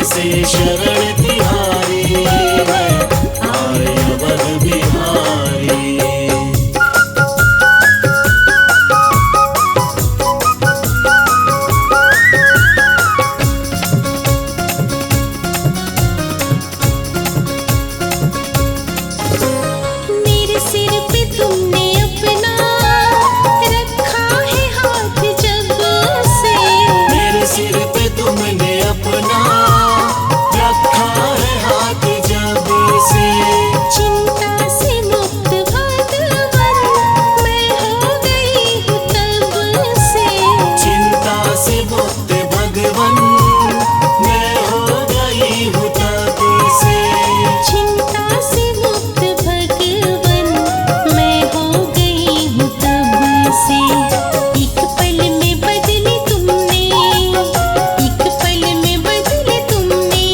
से शरण तिहारी है आए अवध बिहारी। मेरे सिर पे तुमने अपना रखा है हाथ जब से, मेरे सिर पे तुमने अपना रखा है हाथ जब से। चिंता से मुक्त भगवन मैं हो गई हूँ तब से, चिंता से मुक्त भगवन मैं हो गई हूँ तब से। चिंता से मुक्त भगवन मैं हो गई हूँ तब से। एक पल में बदली तुमने, एक पल में बदली तुमने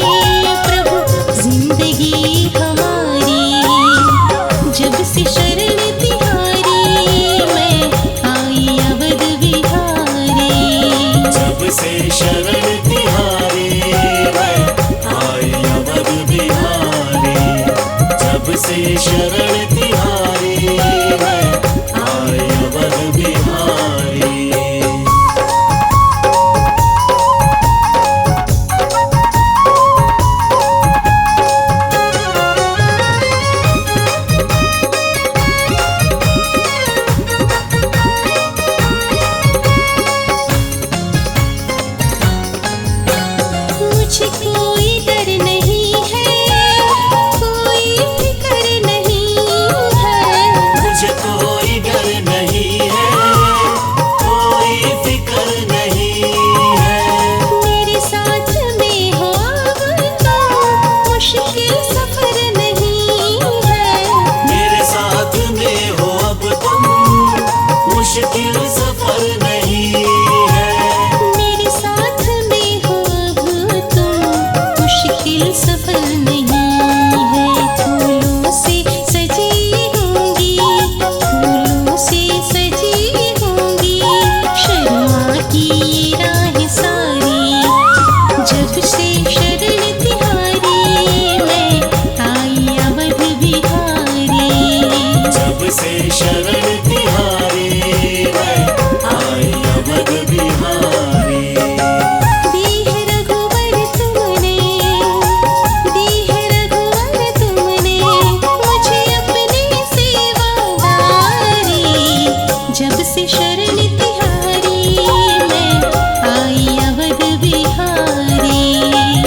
प्रभु जिंदगी हमारी। जब से शरण तिहारी मैं आई अवध बिहारी। जब से शरण तिहारी मैं आई अवध बिहारी। जब से शरण तिहारी मैं आई अवध बिहारी। मुझे कोई डर नहीं है, कोई फिक्र नहीं है। मुझे कोई डर नहीं है, कोई फिक्र नहीं है। मेरे साथ में हो अब तो मुश्किल सफर नहीं है। मेरे साथ में हो अब तुम मुश्किल सफर नहीं है। मेरे साथ में हो अब तुम मुश्किल सफर नहीं है। फूलों से सजी होंगी, फूलों से सजी होंगी शर्मा की राहें सारी। जब से शरण तिहारी मैं आई अवध बिहारी। जब से शरण तिहारी मैं आई अवध बिहारी। दी है रघुवर तुमने, दी है रघुवर तुमने मुझे अपनी सेवादारी। जब से शरण तिहारी मैं आई अवध बिहारी।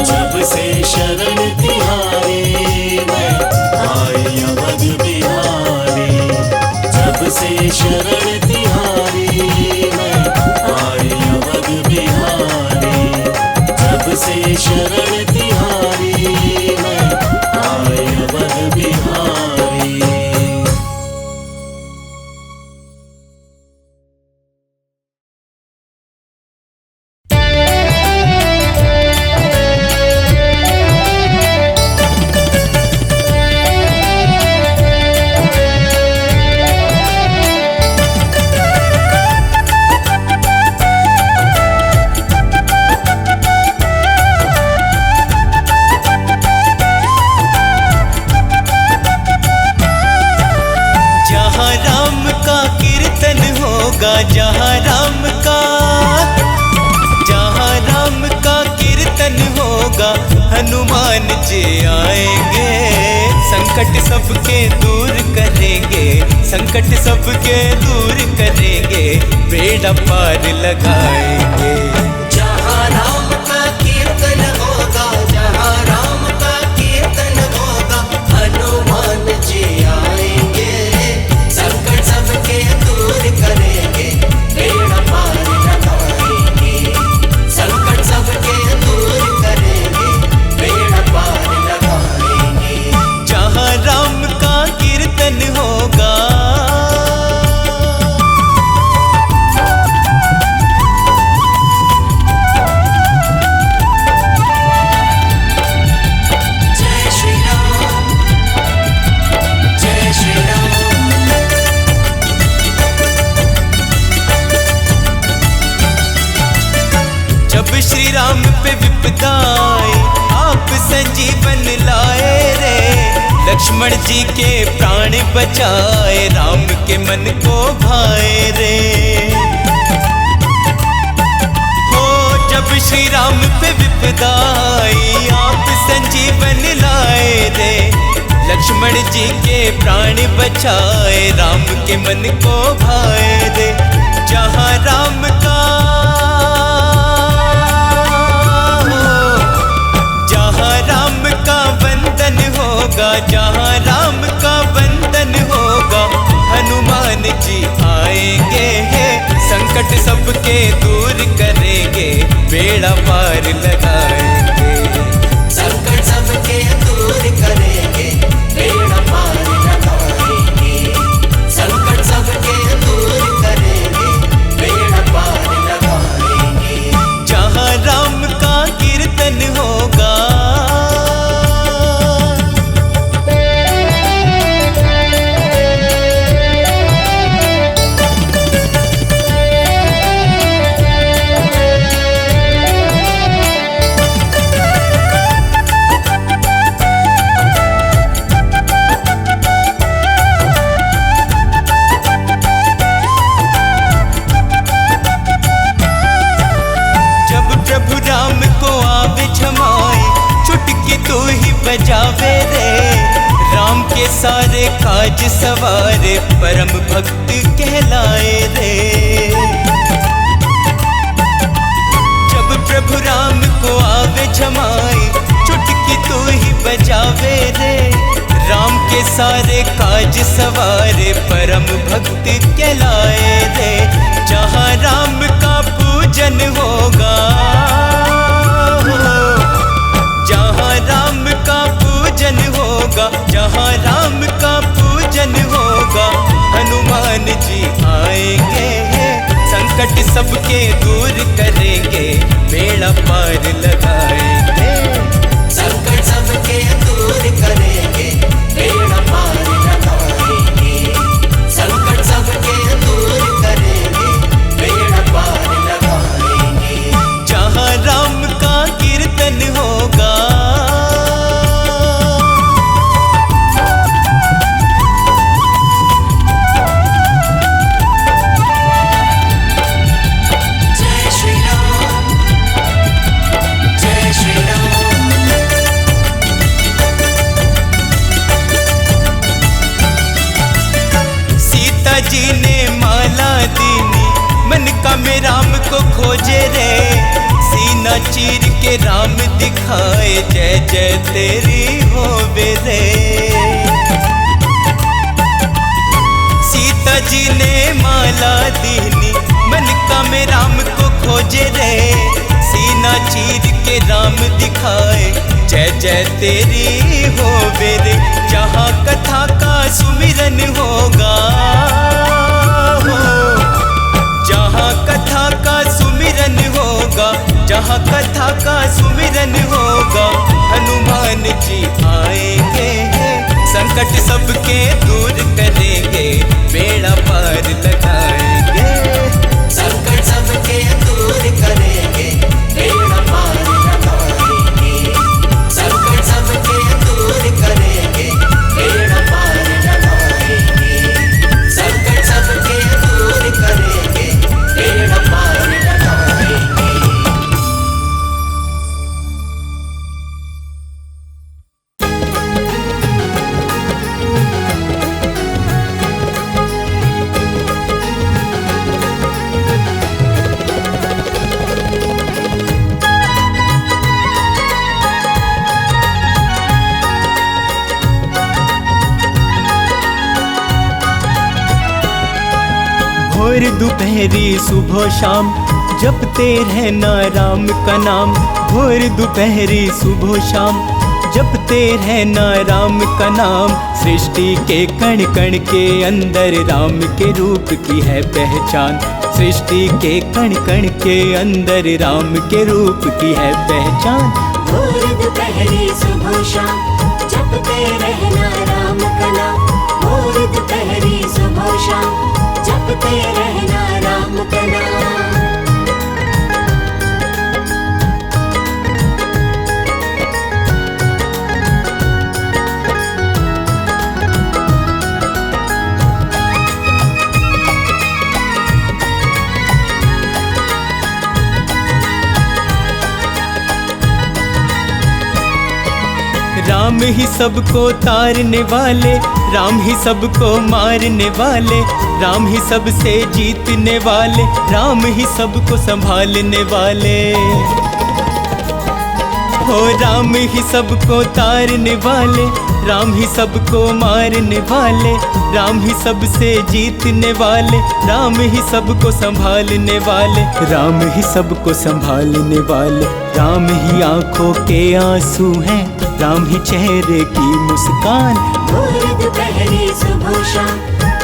जब से शरण तिहारी मैं आई अवध बिहारी। जब से शरण तिहारी मैं आई अवध बिहारी। जब से शरण तिहारी मैं आई अवध बिहारी। जहाँ राम का कीर्तन होगा, जहाँ राम का, जहाँ राम का कीर्तन होगा हनुमान जी आएंगे। संकट सबके दूर करेंगे, संकट सबके दूर करेंगे, बेड़ा पार लगाएंगे। जहाँ राम का कीर्तन होगा, जहाँ राम का कीर्तन होगा हनुमान जी आएंगे। संकट सबके दूर करेंगे, बेड़ा पार लगाएंगे। संकट सबके दूर करेंगे, बेड़ा पार लगाएंगे। जहाँ राम का कीर्तन होगा, लक्ष्मण जी के प्राण बचाए, राम के मन को भाए रे। हो जब श्री राम पे विपदा आई, आप संजीवन लाए रे। लक्ष्मण जी के प्राण बचाए, राम के मन को भाए रे। जहाँ राम का बंधन होगा, जहाँ राम का बंधन होगा, हनुमान जी आएंगे हैं। संकट सबके दूर करेंगे, बेड़ा पार लगाएंगे। संकट सबके दूर करेंगे, बेड़ा पार लगाएंगे। संकट सबके दूर करेंगे, बेड़ा पार लगाएंगे। जहाँ राम का कीर्तन होगा, बजावे रे। राम के सारे काज सवारे, परम भक्त कहलाए रे। जब प्रभु राम को आवे जमाए, चुटकी तू ही बजावे रे। राम के सारे काज सवारे, परम भक्त कहलाए रे। जहाँ राम का पूजन होगा, जहाँ राम का पूजन होगा, जहाँ राम का पूजन होगा, हनुमान जी आएंगे हैं। संकट सबके दूर करेंगे, बेड़ा पार लगाएंगे। संकट सबके दूर करेंगे, बेड़ा पार लगाएंगे। संकट सबके दूर करेंगे, बेड़ा पार लगाएंगे। जहाँ राम का कीर्तन होगा, जी ने माला दीनी, मन का में राम को खोजे रे। सीना चीर के राम दिखाए, जय जय तेरी होवे रे। सीता जी ने माला दीनी, मन का में राम को खोजे रे। सीना चीर के राम दिखाए, जय जय तेरी होवे रे। जहाँ कथा का सुमिरन होगा, जहाँ कथा का सुमिरन होगा, जहाँ कथा का सुमिरन होगा, हनुमान जी आएंगे हैं। संकट सबके दूर करेंगे, बेड़ा पार लगाएंगे। संकट सबके दूर करेंगे, बेड़ा पार लगाएंगे। संकट सबके दूर करेंगे, बेड़ा पार लगाएंगे। संकट सबके दूर करेंगे, बेड़ा पार लगाएंगे। भोर दोपहरी सुबह शाम, जपते रहना राम का नाम। भोर दोपहरी सुबह शाम, जपते रहना राम का नाम। सृष्टि के कण कण के अंदर राम के रूप की है पहचान। सृष्टि के कण कण के अंदर राम के रूप की है पहचान। भोर दोपहरी सुबह शाम, जपते रहना राम का नाम। भोर दोपहरी सुबह शाम, जपते रहना राम का नाम। राम ही सबको तारने वाले, राम ही सबको मारने वाले, राम ही सबसे जीतने वाले, राम ही सबको संभालने वाले। हो राम ही सबको तारने वाले, राम ही सबको मारने वाले, राम ही सबसे जीतने वाले, राम ही सबको संभालने वाले, राम ही सबको संभालने वाले। राम ही आंखों के आंसू हैं, राम ही चेहरे की मुस्कान। भोर दोपहरी सुबह शाम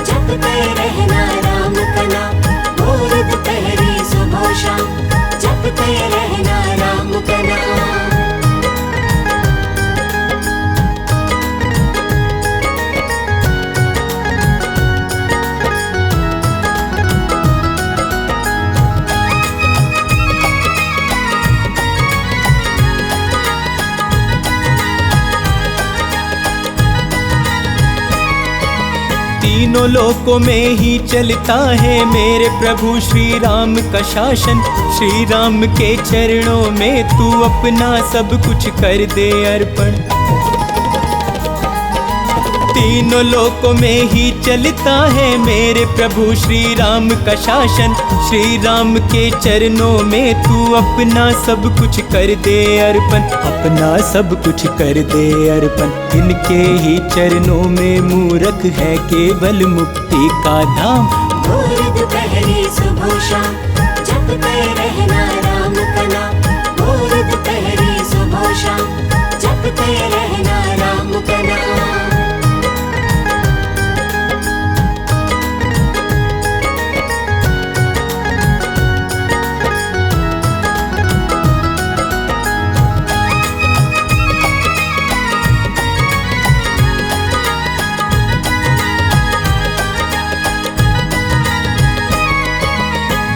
जपते रहना राम का नाम। भोर दोपहरी सुबह शाम जपते रहना राम का नाम। तीनों लोकों में ही चलता है मेरे प्रभु श्री राम का शासन। श्री राम के चरणों में तू अपना सब कुछ कर दे अर्पण। तीनों लोकों में ही चलता है मेरे प्रभु श्री राम का शासन। श्री राम के चरणों में तू अपना सब कुछ कर दे अर्पण, अपना सब कुछ कर दे अर्पण। इनके ही चरणों में मूरख है केवल मुक्ति का धाम। भोर दोपहरी सुबह शाम जपते रहना राम का नाम। भोर दोपहरी सुबह शाम जपते रहना राम का नाम।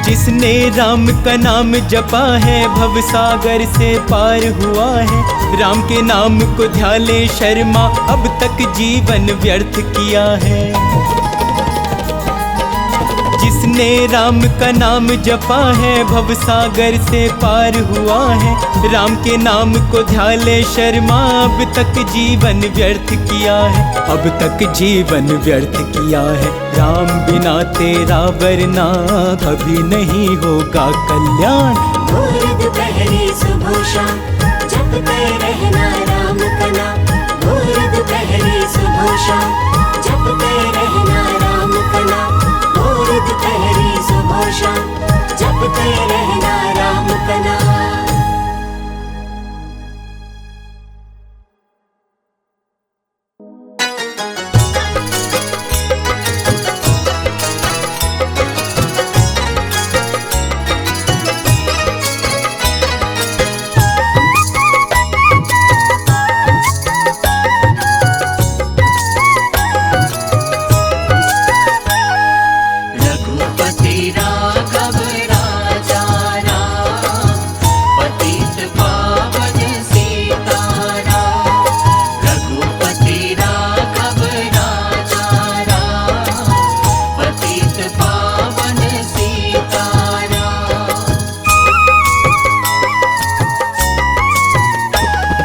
जिसने राम का नाम जपा है भव सागर से पार हुआ है। राम के नाम को ध्याले शर्मा अब तक जीवन व्यर्थ किया है। जिसने राम का नाम जपा है भव सागर से पार हुआ है। राम के नाम को ध्याले शर्मा अब तक जीवन व्यर्थ किया है, अब तक जीवन व्यर्थ किया है। राम बिना तेरा वरना कभी नहीं होगा कल्याण। भोर दोपहरी सुबह शाम जपते रहना राम का नाम। भोर दोपहरी सुबह शाम जपते रहना राम का नाम। भोर दोपहरी सुबह शाम जपते रहना राम का नाम।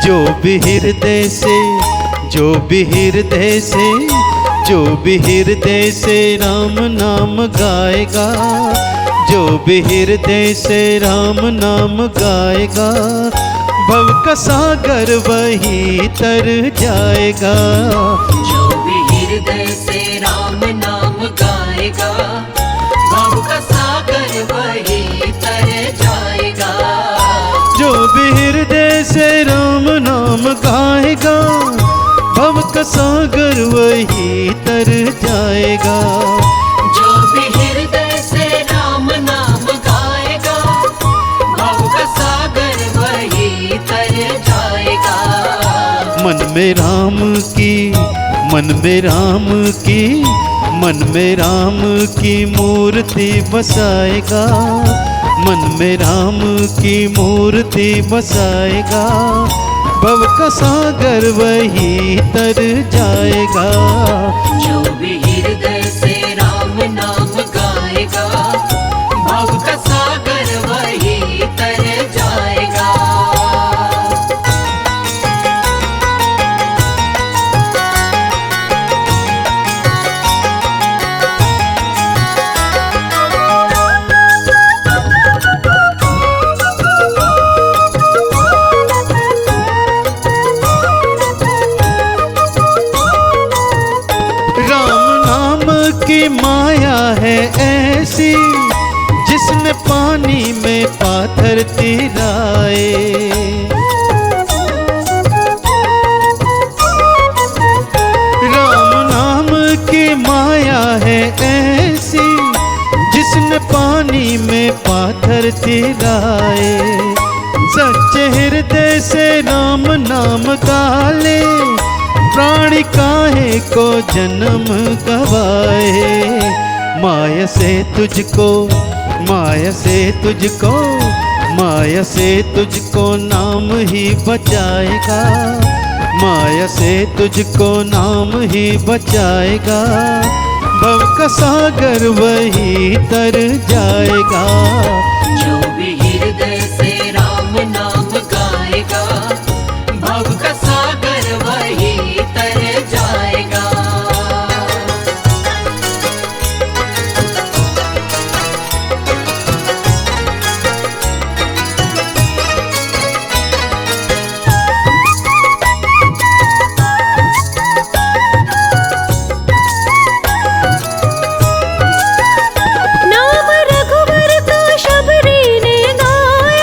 जो भी हृदय से, जो भी हृदय से, जो भी हृदय से राम नाम गाएगा, जो भी हृदय से राम नाम गाएगा, भव का सागर वही तर जाएगा। जो भी हृदय से राम नाम गाएगा, भव का सागर वही तर जाएगा। जो भी हृदय से राम नाम गाएगा, भव का सागर वही तर जाएगा। जो भी हृदय से राम नाम गाएगा, भव का सागर वही तर जाएगा। मन में राम की, मन में राम की, मन में राम की मूर्ति बसाएगा। मन में राम की मूर्ति बसाएगा, भव का सागर वही तर जाएगा। जो भी हृदय से राम नाम गाएगा, भव का सागर वही तर जाएगा। की माया है ऐसी जिसने पानी में पाथर तिराए। राम नाम की माया है ऐसी जिसने पानी में पाथर तिराए। सच्चे हृदय से राम नाम गाले, प्राणी काहे को जन्म गवाए। माया से तुझको, माया से तुझको, माया से तुझको नाम ही बचाएगा। माया से तुझको नाम ही बचाएगा। भव का सागर वही तर जाएगा। जो भी हृदय से राम नाम गाएगा, भव का सागर वही तर जाएगा। नाम रघुवर का शबरी ने गाया,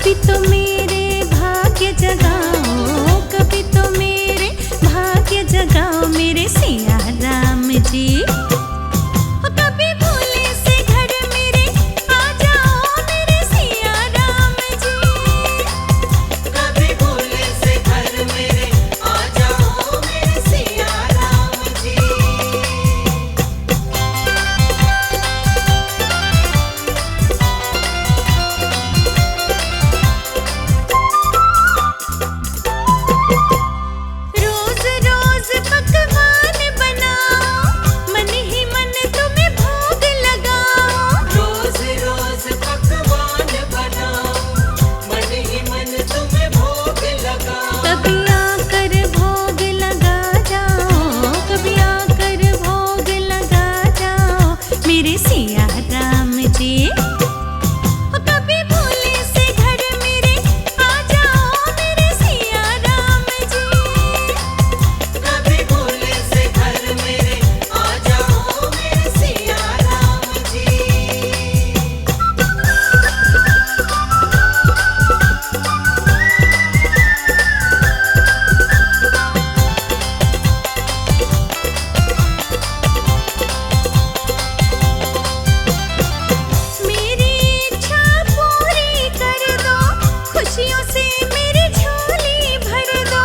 कभी तो मेरे भाग्य जगाओ, कभी तो मेरे भाग्य जगाओ मेरे सिया राम जी। कभी भोले से घर मेरे आ जाओ मेरे सिया राम जी। कभी भोले से घर मेरे आ जाओ मेरे सिया राम जी। रोज रोज पकवान बनाओ, मन ही मन तुम्हें भोग लगाओ। रोज रोज पकवान बनाओ, मन ही मन तुम्हें भोग लगाओ। कभी आकर भोग लगा जाओ, कभी आकर भोग लगा जाओ मेरे सिया राम जी। कभी भोले से घर मेरे आ जाओ मेरे सिया राम जी। कभी भोले से घर मेरे आ जाओ मेरे सिया राम जी। मेरी इच्छा पूरी कर दो, खुशियों से मेरी झोली भर दो।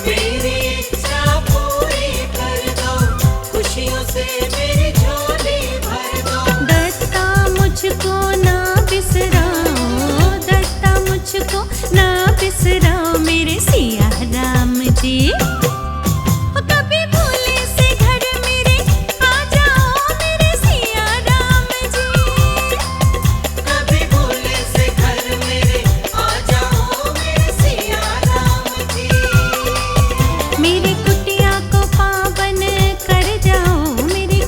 मेरी इच्छा पूरी कर दो, खुशियों से मेरी झोली भर दो। दत्ता मुझको ना बिसराओ, दत्ता मुझको ना बिसराओ मेरे सिया राम जी। कभी भोले से घर मेरे आ जाओ मेरे सिया राम जी। कभी भोले से घर मेरे आ जाओ मेरे सिया राम जी। मेरी कुटिया को पावन कर जाओ, मेरी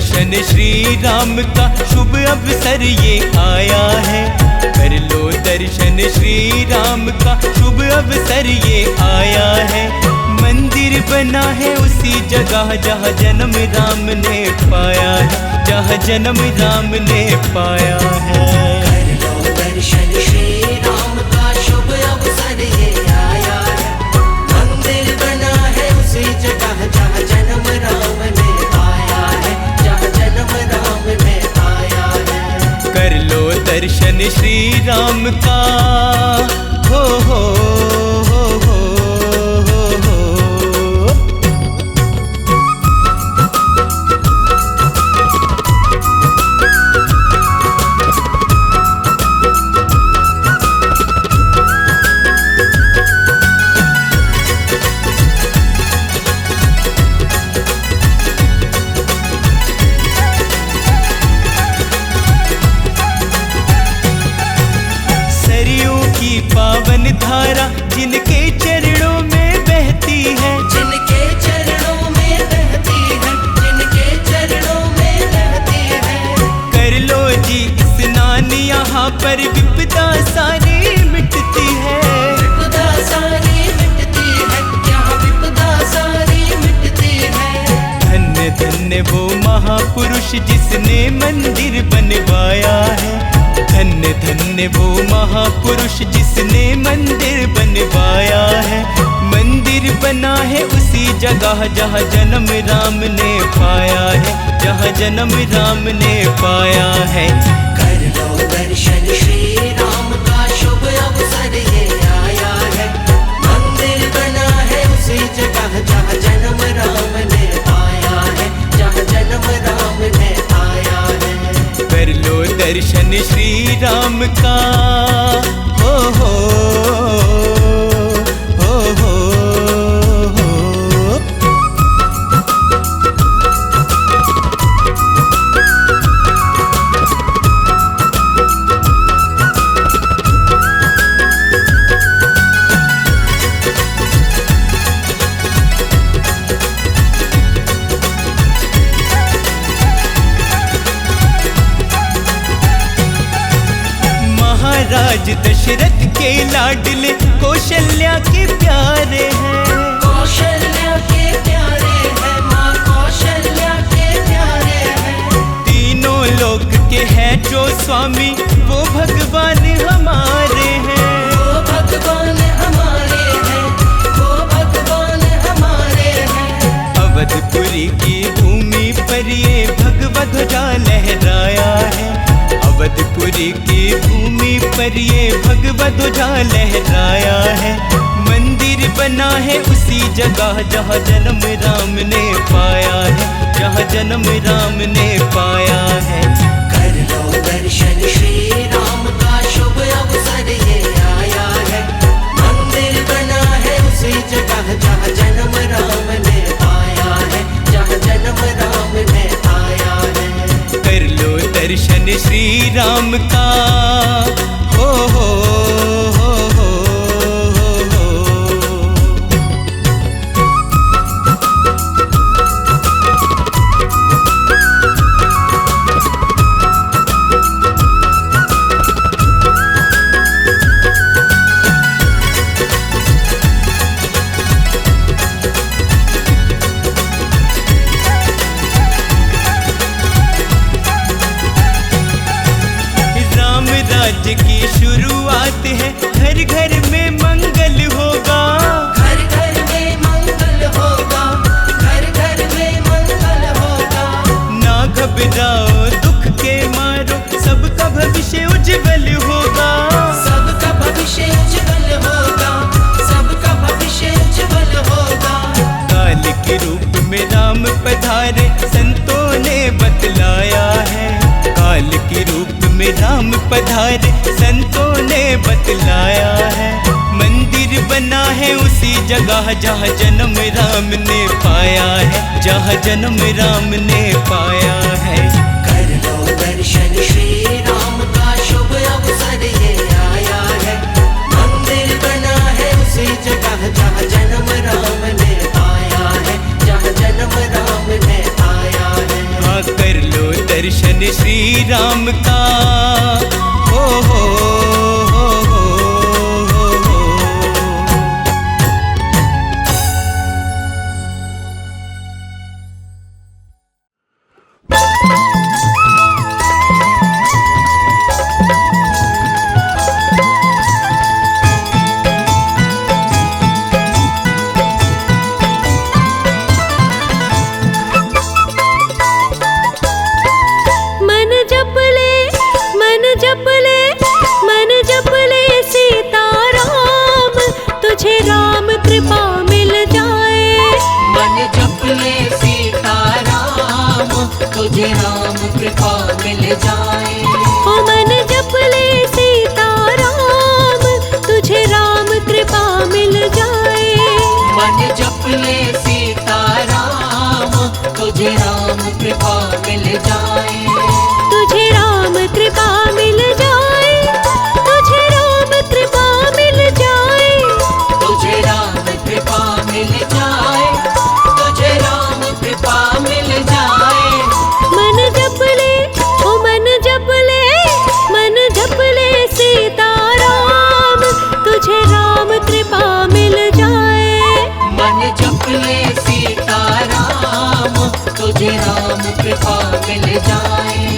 दर्शन श्री राम का शुभ अवसर ये आया है। कर लो दर्शन श्री राम का शुभ अवसर ये आया है। मंदिर बना है उसी जगह जहाँ जन्म राम ने पाया है, जहाँ जन्म राम ने पाया है। कर लो दर्शन श्री राम का शुभ अवसर ये आया है। मंदिर बना है उसी जगह जहाँ जन्म राम ने पाया है, जहाँ जन्म राम ने पाया है। कर लो दर्शन श्री राम का हो हो हो हो हो हो। पावन धारा जिनके चरणों में बहती है, जिनके चरणों में बहती है, जिनके चरणों में बहती है। कर लो जी स्नान यहाँ पर विपदा सारी मिटती है। विपदा सारी मिटती है, यहाँ विपदा सारी मिटती है। धन्य धन्य वो महापुरुष जिसने मंदिर बनवाया है। धन्य धन्य वो महापुरुष जिसने मंदिर बनवाया है। मंदिर बना है उसी जगह जहाँ जन्म राम ने पाया है, जहाँ जन्म राम ने पाया है। कर लो दर्शन श्री राम का शुभ अवसर ये आया है। मंदिर बना है उसी जगह जहाँ जन्म राम ने पाया है, जहाँ जन्म राम ने पाया है। कर लो दर्शन श्री राम का हो हो हो हो हो। महाराज दशरथ के लाडले कौशल्या के प्यारे हैं। कौशल्या के प्यारे हैं, माँ कौशल्या के प्यारे हैं। तीनों लोक के हैं जो स्वामी वो भगवान हमारे हैं। वो भगवान हमारे हैं, वो भगवान हमारे हैं। अवधपुरी की भूमि पर ये भगवत ध्वजा लहराया है। अवधपुरी की भूमि पर ये भगवत ध्वजा लहराया है। मंदिर बना है उसी जगह जहाँ जन्म राम ने पाया है, जहाँ जन्म राम ने पाया है। कर लो दर्शन श्री राम का शुभ अवसर ये आया है। मंदिर बना है उसी जगह जहाँ जन्म राम ने पाया है, जहाँ जन्म राम ने पाया है। कर लो दर्शन श्री राम का हो हो हो हो हो हो। राज्य की शुरुआत है, घर घर में मंगल होगा। घर घर में मंगल होगा, घर घर में मंगल होगा। ना घबराओ दुख के मारो, सबका भविष्य उज्जवल होगा। सबका भविष्य उज्जवल होगा, सबका भविष्य उज्जवल होगा। काल के रूप में राम पधारे संतों ने बतलाया है। काल के रूप में राम पधारे संतों ने बतलाया है। मंदिर बना है उसी जगह जहाँ जन्म राम ने पाया है, जहाँ जन्म राम ने पाया है। कर लो दर्शन श्री राम का शुभ अवसर ये आया है। मंदिर बना है उसी जगह जहाँ जन्म राम ने पाया है, जहाँ जन्म राम ने पाया है। हाँ कर दर्शन श्री राम का। हो हो हो हो हो हो। मन जप ले मन जप ले मन जप ले सीताराम, तुझे राम कृपा मिल जाए। मन जप ले सीताराम, तुझे राम कृपा मिल जाए। ओ मन जप ले सीताराम, तुझे राम कृपा मिल जाए। मन जप ले सीताराम, तुझे राम कृपा मिल जाए। तुझे राम कृपा मिल जाए। तुझे राम कृपा मिल जाए। तुझे राम कृपा मिल जाए। तुझे राम कृपा मिल जाए। मन जप ले ओ मन जप ले मन जप ले सीताराम, तुझे राम कृपा मिल जाए। मन जप ले सीताराम, तुझे राम कृपा मिल जाए।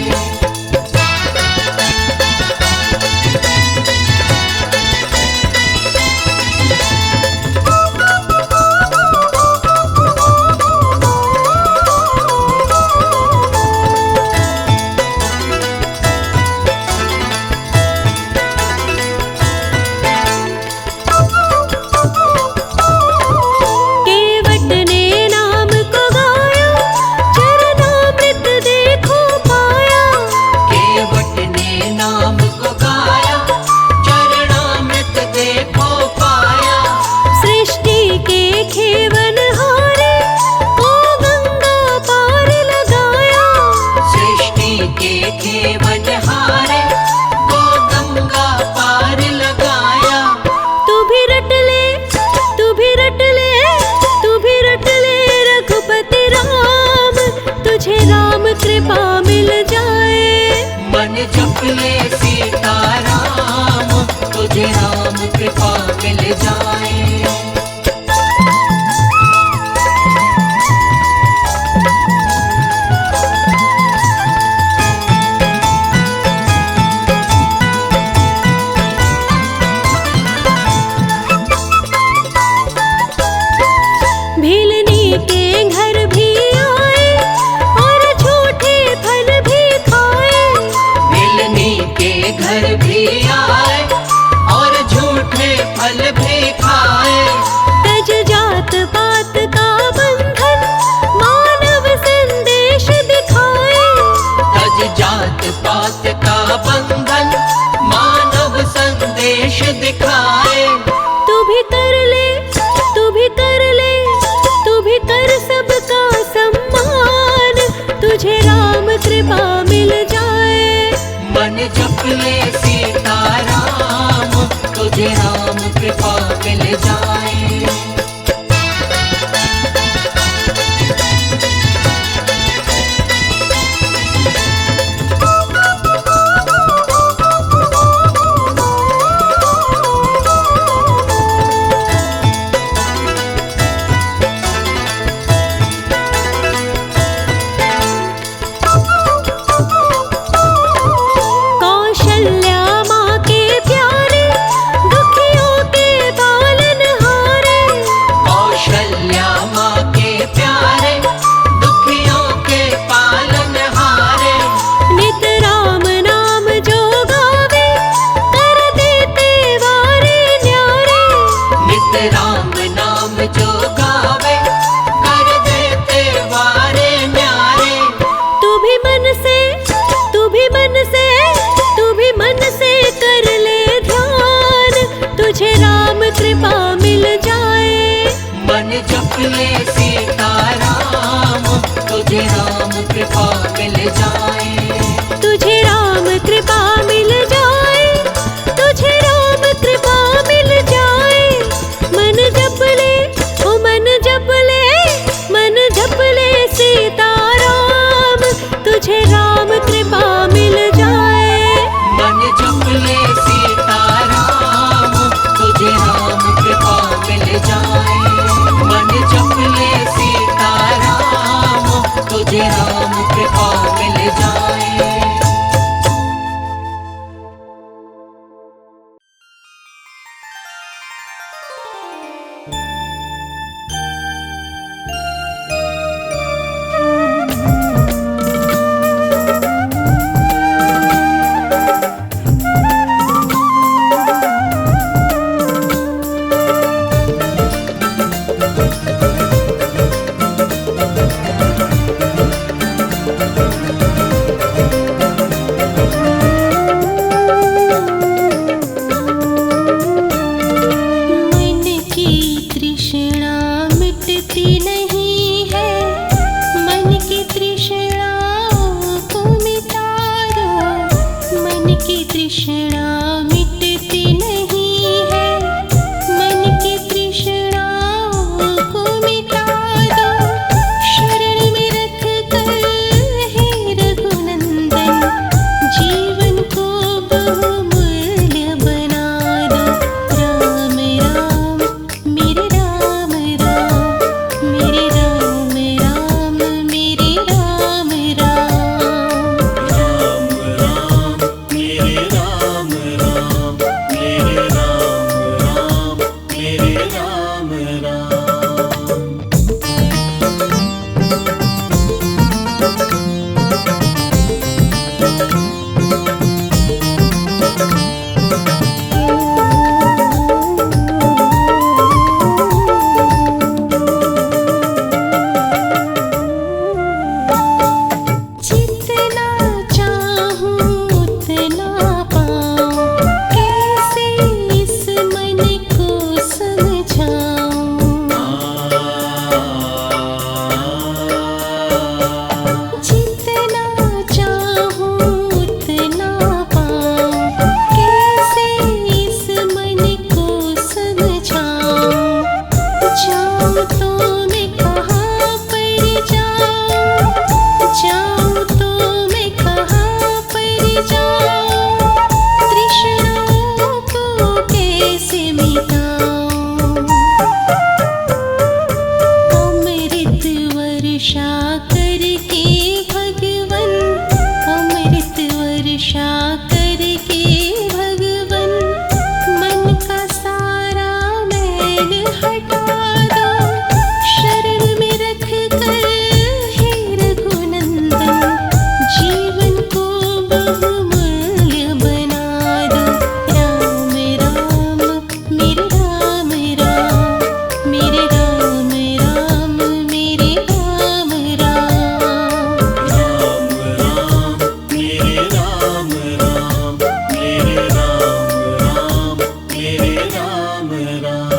केवट ने नाम को गाया, चरणामृत देखो पाया। केवट ने नाम को गाया, चरणामृत देखो पाया। सृष्टि के खेवन हारे, ओ गंगा पार लगाया। सृष्टि के खेवन हारे, वो गंगा पार लगाया। तू भी रट ले तू भी रट ले तू भी रट ले रघुपति राम, तुझे राम कृपा मिल जाए। मन जप ले सीताराम, तुझे राम कृपा मिल जाए। भीलनी के घर भी आए, और झूठे फल भी खाए। मिलनी के घर भी आए, और झूठे फल भी खाए। तज जात पात का बंधन, मानव संदेश दिखाए। तज जात पात का बंधन, मानव संदेश दिखाए। तू भी कर ले तू भी कर ले तू भी कर सबका सम्मान, तुझे राम कृपा मिल जाए। मन जप ले सीताराम, तुझे राम कृपा मिल जाए। कौशल्या माँ के प्यारे, दुखियों के पालनहारे। कौशल्या माँ के प्यारे, दुखियों के पालनहारे। नित राम नाम जो गावे, कर देते वारे न्यारे। नित राम नाम जो गावे, कर देते वारे न्यारे। तू भी मन से तू भी मन से तू भी मन से कर ले ध्यान, तुझे राम कृपा मिल जाए। मन जप ले सीताराम, तुझे राम कृपा मिल जाए। तुझे राम कृपा मिल जाए। तुझे राम कृपा मिल जाए। मन जप ले ओ मन जप ले मन जप ले सीताराम, तुझे राम आ मिल जाए। मन की तृष्णा मिटती नहीं है, मन की तृष्णा को मिटा दो। मन की तृष्णा मिटती नहीं है, मन की तृष्णा को मिटा दो। शरण में रख कर हे रघुनंदन, जीवन को बहुमूल्य बना दो। राम राम मेरे राम राम, मेरे राम राम मेरे राम राम। राम राम मेरे राम राम, मेरे राम राम, मेरे राम राम। जितना चाहूं उतना पाऊं, कैसे इस मन को समझाऊं। जितना चाहूं उतना पाऊं, कैसे इस मन को समझाऊं। जाऊं तो मैं कहाँ पर जाऊं, जाऊं तो मैं कहाँ पर जाऊं। तृष्णाओं को कैसे मिटाऊं। अमृत वर्षा करके भगवन, अमृत वर्षा करके भगवन, मन का सारा मैल हटा दो। शरण में रख कर हे रघुनंदन, जीवन को बहुमूल्य बना दो। राम राम मेरे राम राम, मेरे राम राम मेरे राम राम। राम राम मेरे राम राम, मेरे राम राम, मेरे राम राम।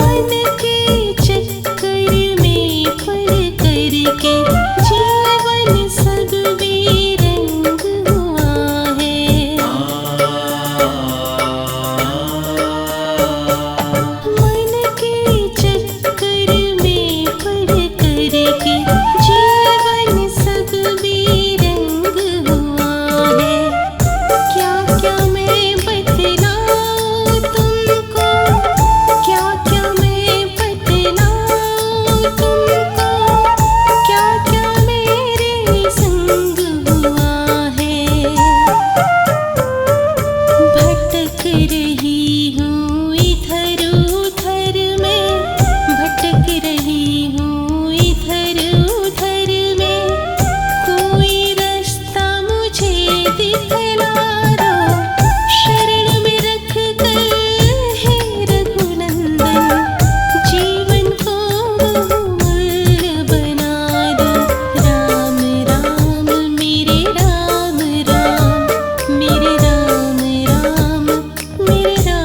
मन के चक्कर में पड़ करके जीवन सब बेरंग हुआ है। मन के चक्कर में पड़ करके जीवन सब बेरंग हुआ है। क्या क्या मैं बतलाऊं तुमको, क्या क्या मैं बतलाऊं तुमको। क्या क्या मेरे संग हुआ है। भटक रही हूँ इधर उधर में, भटक रही हूँ इधर उधर में। कोई रास्ता मुझे दिखला दो। शरण में रख कर हे रघुनंदन, जीवन को बहुमूल्य बना दो। राम राम मेरे राम राम, मेरे राम राम मेरे राम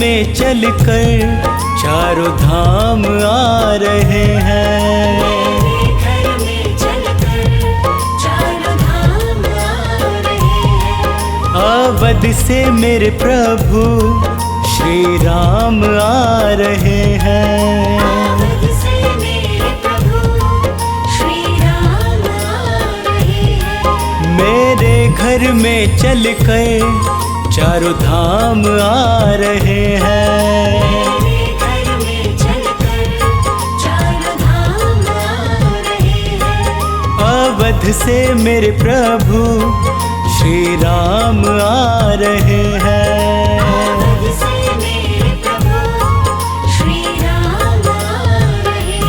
में चलकर चारों धाम आ रहे हैं। घर में चलकर चारों धाम आ रहे हैं। अवध से मेरे प्रभु श्री राम आ रहे हैं। अवध से मेरे प्रभु श्री राम आ रहे हैं। मेरे घर में चलकर चारों धाम आ रहे हैं। मेरे घर में चलकर चारों धाम आ रहे हैं। अवध से मेरे प्रभु श्री राम आ रहे हैं। अवध से मेरे प्रभु श्री राम आ रहे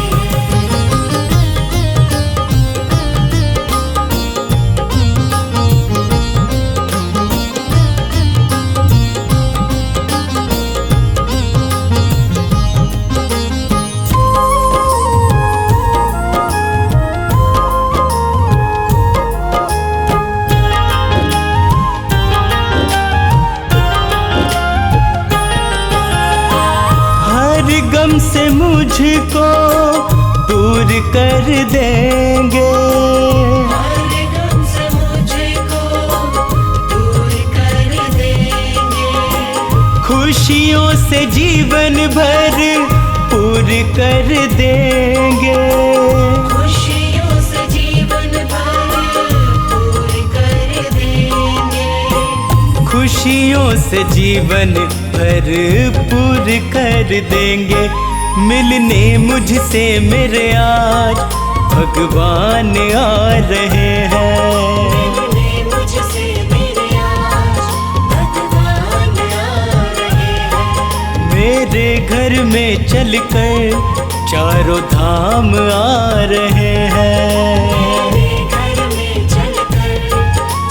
हर गम से मुझको दूर कर देंगे। हर गम से मुझको दूर कर देंगे। खुशियों से जीवन भर पूर कर देंगे। खुशियों से जीवन भर पूर कर देंगे। खुशियों से जीवन भरपूर कर देंगे। मिलने मुझसे मेरे आज भगवान आ रहे हैं। मिलने मुझसे मेरे आज भगवान आ रहे हैं। मेरे घर में चलकर चारों धाम आ रहे हैं। मेरे घर में चलकर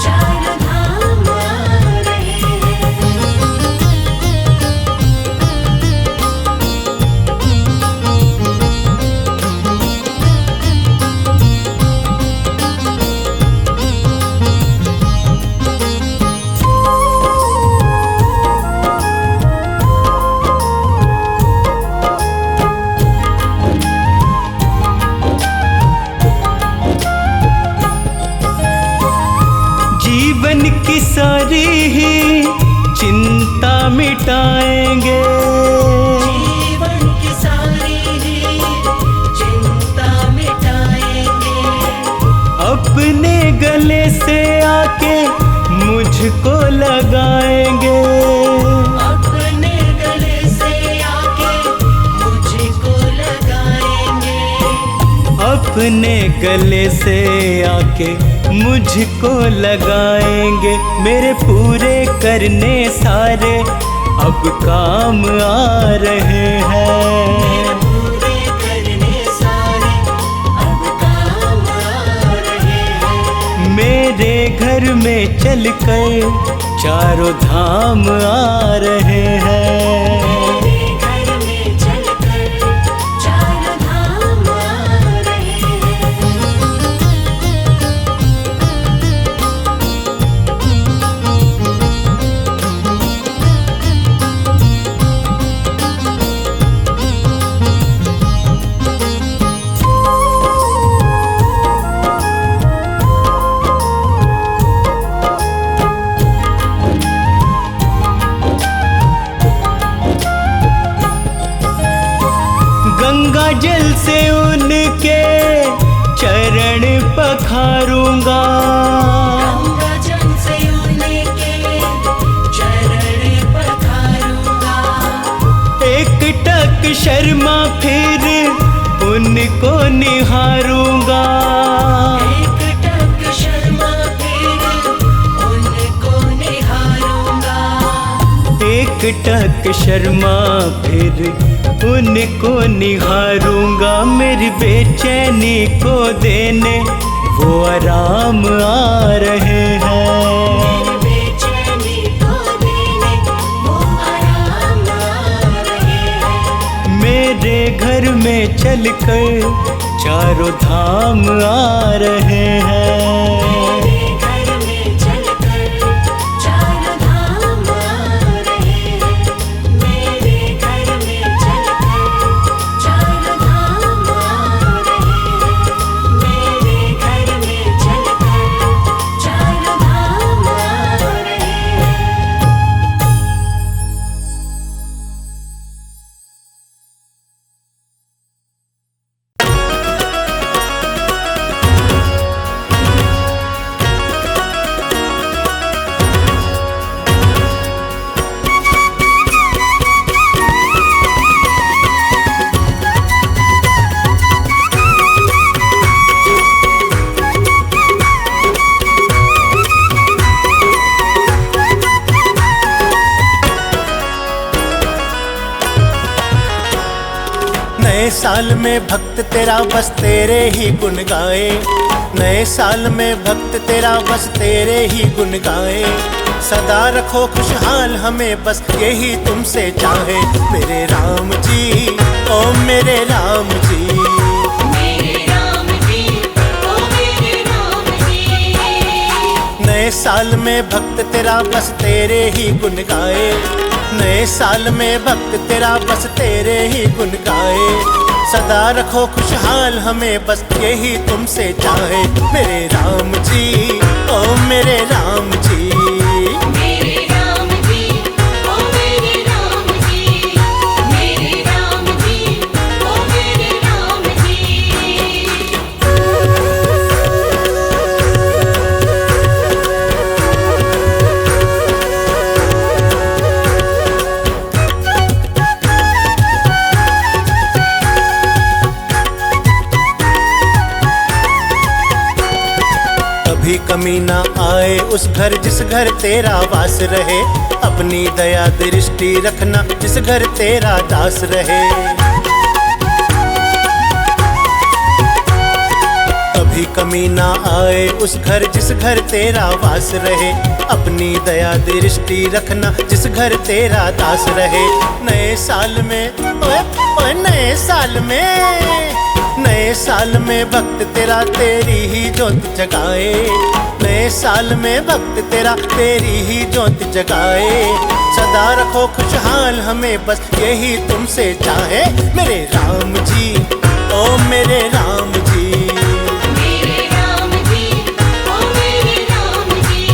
चारों धाम आ रहे हैं। जीवन की सारी ही चिंता मिटाएंगे। जीवन की सारी ही चिंता मिटाएंगे। अपने गले से आके मुझको लगाएंगे। अपने गले से आके मुझको लगाएंगे। अपने गले से आके मुझको लगाएंगे। मेरे पूरे करने सारे अब काम आ रहे हैं। पूरे करने सारे अब काम आ रहे हैं। मेरे घर में चलकर चारों धाम आ रहे हैं। मेरे घर में चलकर चारों धाम आ रहे हैं। गंगा जल से उनके चरण पखारूंगा। गंगा जल से उनके चरण पखारूंगा। एक टक शर्मा फिर उनको निहारूंगा। एक टक शर्मा फिर उनको निहारूंगा। एक टक शर्मा फिर उनको निहारूंगा। मेरी बेचैनी को देने वो आराम आ रहे हैं। बेचैनी को देने वो आराम आ रहे हैं। मेरे घर में चलकर चारों धाम आ रहे हैं। मेरे घर में चलकर चारों धाम आ रहे हैं। मेरे नए साल में भक्त तेरा बस तेरे ही गुण गाए, नए साल में भक्त तेरा बस तेरे ही गुण गाए। सदा रखो खुशहाल हमें बस यही तुमसे चाहे, मेरे राम जी ओ मेरे राम जी। मेरे राम जी, ओ मेरे राम जी। नए साल में भक्त तेरा बस तेरे ही गुण गाए, नए साल में भक्त तेरा बस तेरे ही गुण गाए। सदा रखो खुशहाल हमें बस यही तुमसे चाहे, मेरे राम जी ओ मेरे राम जी। मेरे राम जी, ओ मेरे राम जी। मेरे राम जी, ओ मेरे राम जी। कभी कमी ना आए उस घर जिस घर तेरा वास रहे, अपनी दया दृष्टि रखना जिस घर तेरा दास रहे। कभी कमी ना आए उस घर जिस घर तेरा वास रहे, अपनी दया दृष्टि रखना जिस घर तेरा दास रहे। नए साल में ओए ओए नए साल में, नए साल में भक्त तेरा तेरी ही ज्योत जगाए, नए साल में भक्त तेरा तेरी ही ज्योत जगाए। सदा रखो खुशहाल हमें बस यही तुमसे चाहे, मेरे राम जी ओ मेरे राम जी। मेरे राम जी, ओ मेरे राम जी।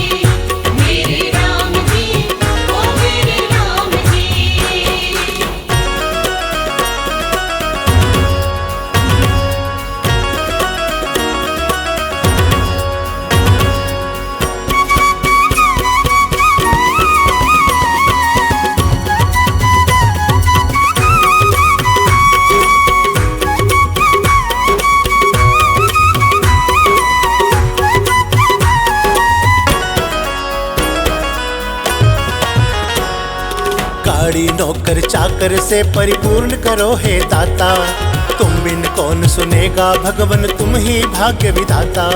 मेरे राम जी, ओ मेरे राम जी। गाड़ी नौकर चाकर से परिपूर्ण करो हे दाता, तुम बिन कौन सुनेगा भगवन तुम ही भाग्य विधाता।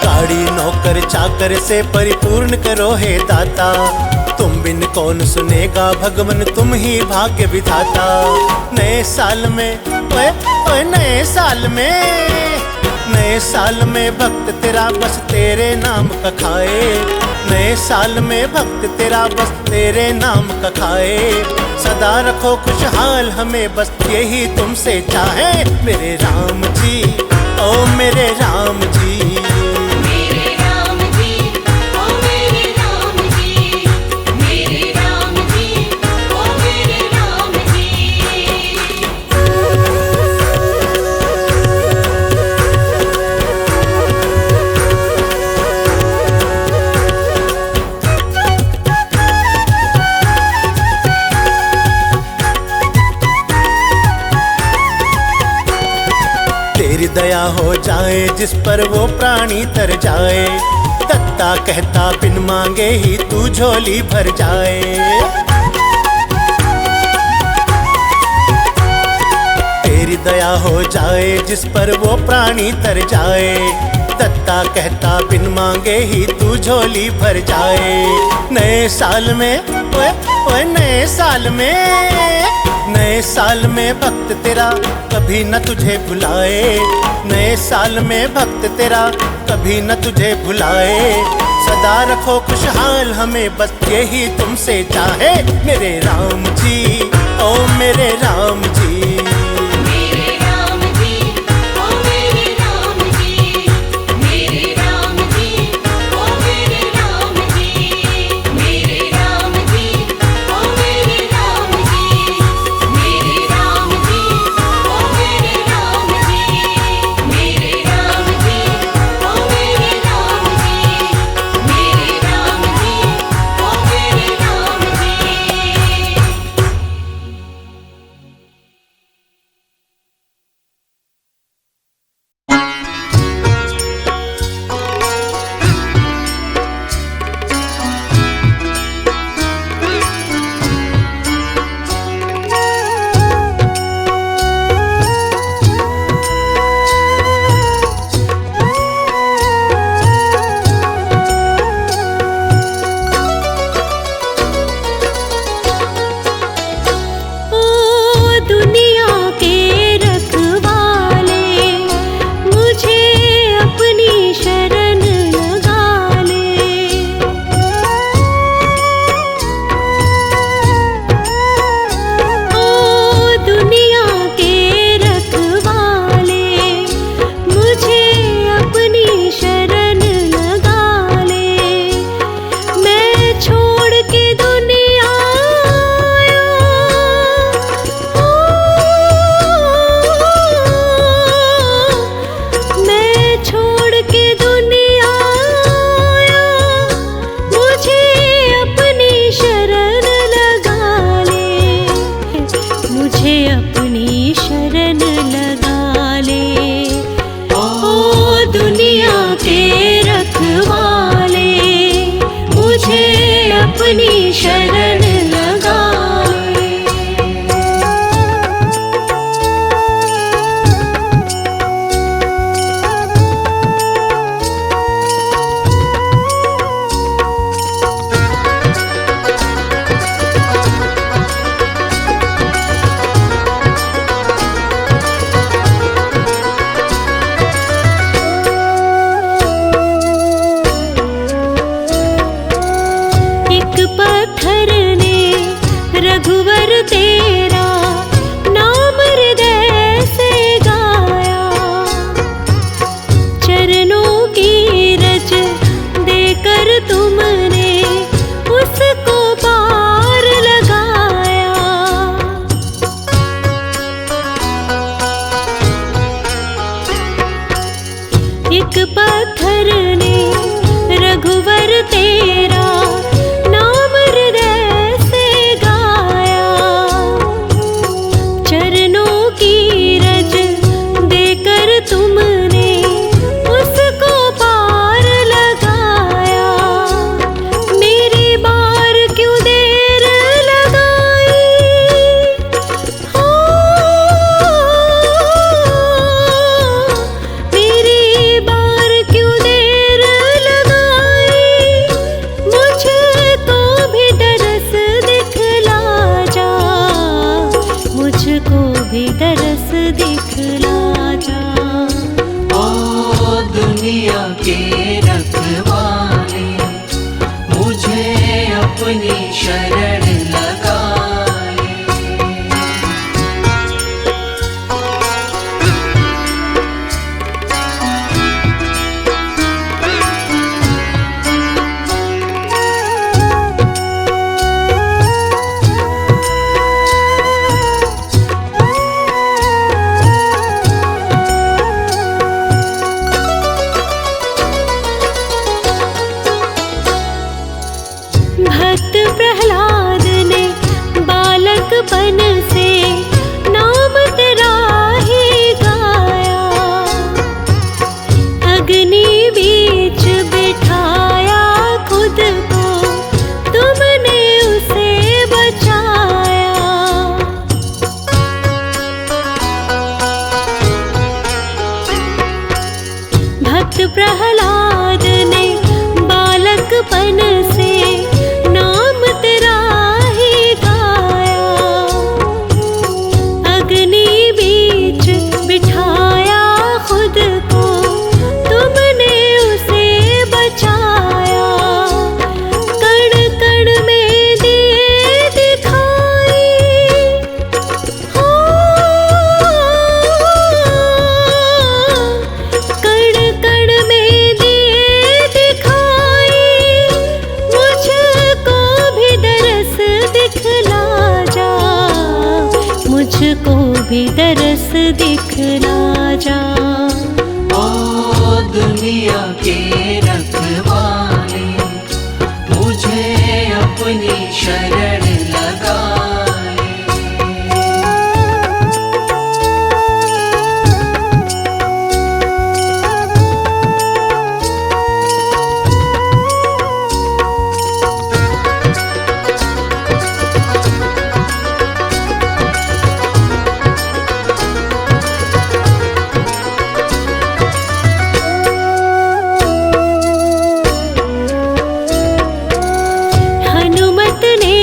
गाड़ी नौकर चाकर से परिपूर्ण करो हे दाता, तुम बिन कौन सुनेगा भगवन तुम ही भाग्य विधाता। नए साल में ओए ओए नए साल में, नए साल में भक्त तेरा बस तेरे नाम का खाए, नए साल में भक्त तेरा बस तेरे नाम का खाए। सदा रखो खुशहाल हमें बस यही तुमसे चाहे, मेरे राम जी ओ मेरे राम जी। मेरे राम जी, ओ मेरे राम जी। मेरे राम जी, ओ मेरे राम जी। तेरी दया हो जाए जिस पर वो प्राणी तर जाए, दत्ता कहता बिन मांगे ही तू झोली भर जाए। तेरी दया हो जाए जिस पर वो प्राणी तर जाए, दत्ता कहता बिन मांगे ही तू झोली भर जाए। नए साल में ओए ओए नए साल में, नए साल में भक्त तेरा कभी न तुझे भुलाए, नए साल में भक्त तेरा कभी न तुझे भुलाए। सदा रखो खुशहाल हमें बस यही तुमसे चाहे, मेरे राम जी ओ मेरे राम जी। मेरे राम जी, ओ मेरे राम जी। मेरे राम जी, ओ मेरे राम जी। मेरे राम जी, ओ मेरे राम जी। मेरे राम जी, ओ मेरे राम जी। मेरे राम जी, ओ मेरे राम जी। मेरे राम जी, ओ मेरे राम जी। मुझे अपनी शरण लगा ले। ओ दुनिया के रखवाले, मुझे अपनी शरण लगा ले। एक पत्थर ने रघुवर तेरा नाम हृदय से गाया, चरणों की रज देकर तुमने उसको पार लगाया। एक पत्थर ने रघुवर तेरा नाम हृदय से गाया, चरणों की रज देकर तुमने उसको पार लगाया। मेरी बार क्यों देर लगाई, हो मेरी बार क्यों देर लगाई, मुझको भी दरस दिखला जा, मुझको भी दरस दिखला जा। ओ दुनिया के रखवाले, मुझे अपनी शरण लगा ले। भक्त प्रहलाद ने बालकपन से नाम तेरा ही गाया, अग्नि बीच बिठाया खुद को तुमने उसे बचाया। भक्त प्रहलाद ने बालकपन से नाम तेरा ही गाया, अग्नि बीच बिठाया खुद को तुमने उसे बचाया। कण कण में दिए दिखाई, हो कण कण में दिए दिखाई, मुझको भी दरस दिखला जा, मुझको भी दरस दिखला जा। ओ दुनिया के रखवाले, मुझे अपनी शरण लगा ले। हनुमत ने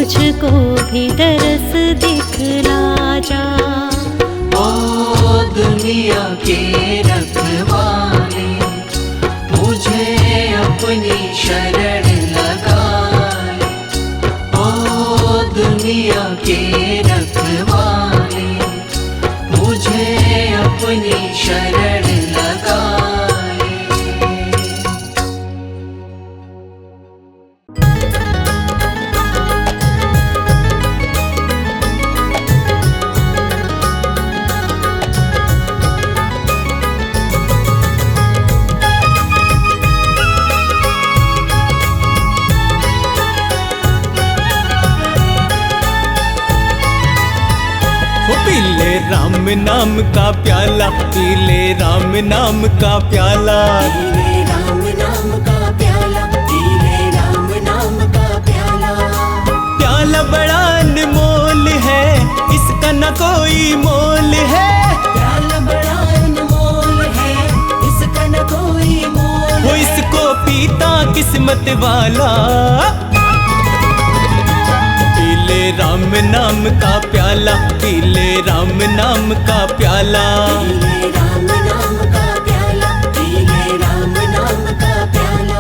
मुझको भी दरस दिखला जा। ओ दुनिया के रखवाले, मुझे अपनी शरण लगा ले। ओ दुनिया के रखवाले, मुझे अपनी शरण लगा ले। पीले राम नाम का प्याला, पीले राम नाम का प्याला। पीले राम नाम का प्याला, पीले राम नाम का प्याला। प्याला बड़ा अनमोल है, इसका न कोई मोल है। प्याला बड़ा अनमोल है, इसका न कोई मोल वो है। इसको पीता किस्मत वाला। पीले राम नाम का प्याला, पीले राम नाम का प्याला। पीले राम नाम का प्याला, पीले राम नाम का प्याला।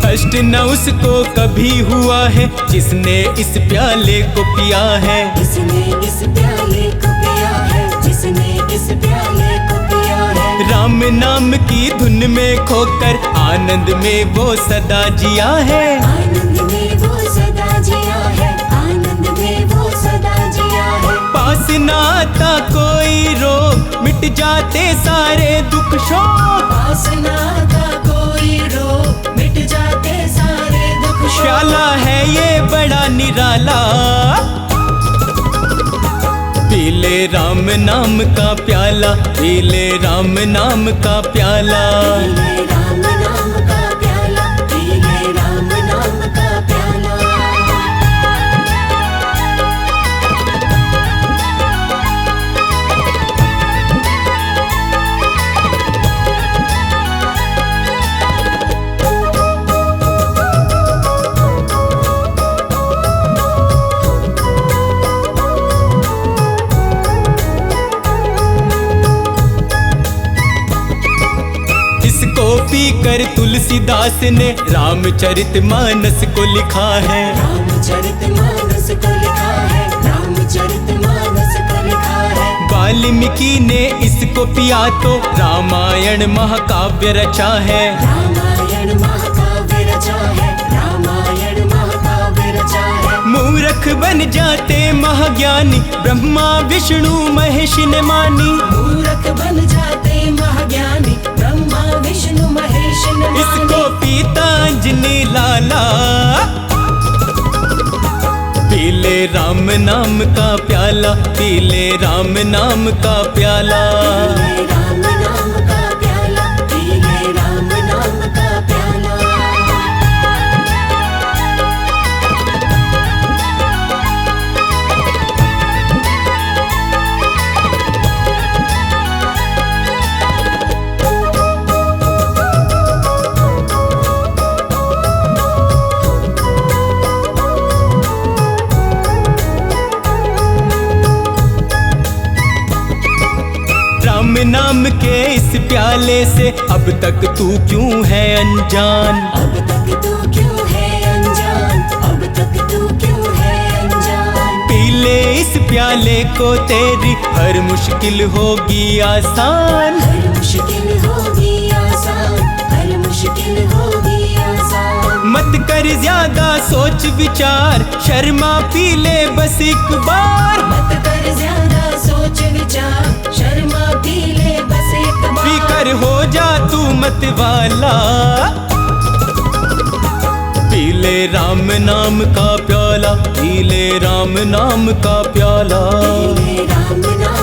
कष्ट न उसको कभी हुआ है, जिसने इस प्याले को पिया है। जिसने इस प्याले को पिया है, जिसने इस प्याले को पिया है। राम नाम की धुन में खोकर आनंद में वो सदा जिया है। आनंद में वो सदा जिया है, आनंद में वो सदा जिया है। पास न आता कोई रोग, मिट जाते सारे दुख शोक। पास ना था कोई रोग, मिट जाते सारे दुख शोक। प्याला है ये बड़ा निराला। पीले राम नाम का प्याला, पीले राम नाम का प्याला। पीले राम नाम का प्याला, पीले राम नाम का प्याला। इसको पीकर तुलसीदास ने रामचरितमानस को लिखा है। रामचरितमानस को लिखा है, रामचरितमानस को लिखा है। वाल्मीकि ने इसको पिया तो रामायण महाकाव्य रचा है। रामायण महाकाव्य रचा है, रामायण महाकाव्य रचा है। मूर्ख बन जाते महाज्ञानी, ब्रह्मा विष्णु महेश ने मानी। मूर्ख बन जाते महाज्ञानी, ब्रह्मा विष्णु महेश ने मानी। इसको पीता अंजनी लाला। पीले राम नाम का प्याला, पीले राम नाम का प्याला। पीले राम नाम का प्याला, पीले राम नाम का प्याला। राम नाम के इस प्याले से अब तक तू क्यों है अनजान। अब तक तू क्यों है अनजान, अब तक तू क्यों है अनजान। पीले इस प्याले को तेरी हर मुश्किल होगी आसान। हर मुश्किल होगी आसान, हर मुश्किल होगी आसान। मत कर ज्यादा सोच विचार, शर्मा पी ले बस एक बार। मत कर ज्यादा सोच विचार, शर्मा पी ले बस एक बार। पीकर हो जा तू मत वाला। पीले राम नाम का प्याला, पीले राम नाम का प्याला। पीले राम नाम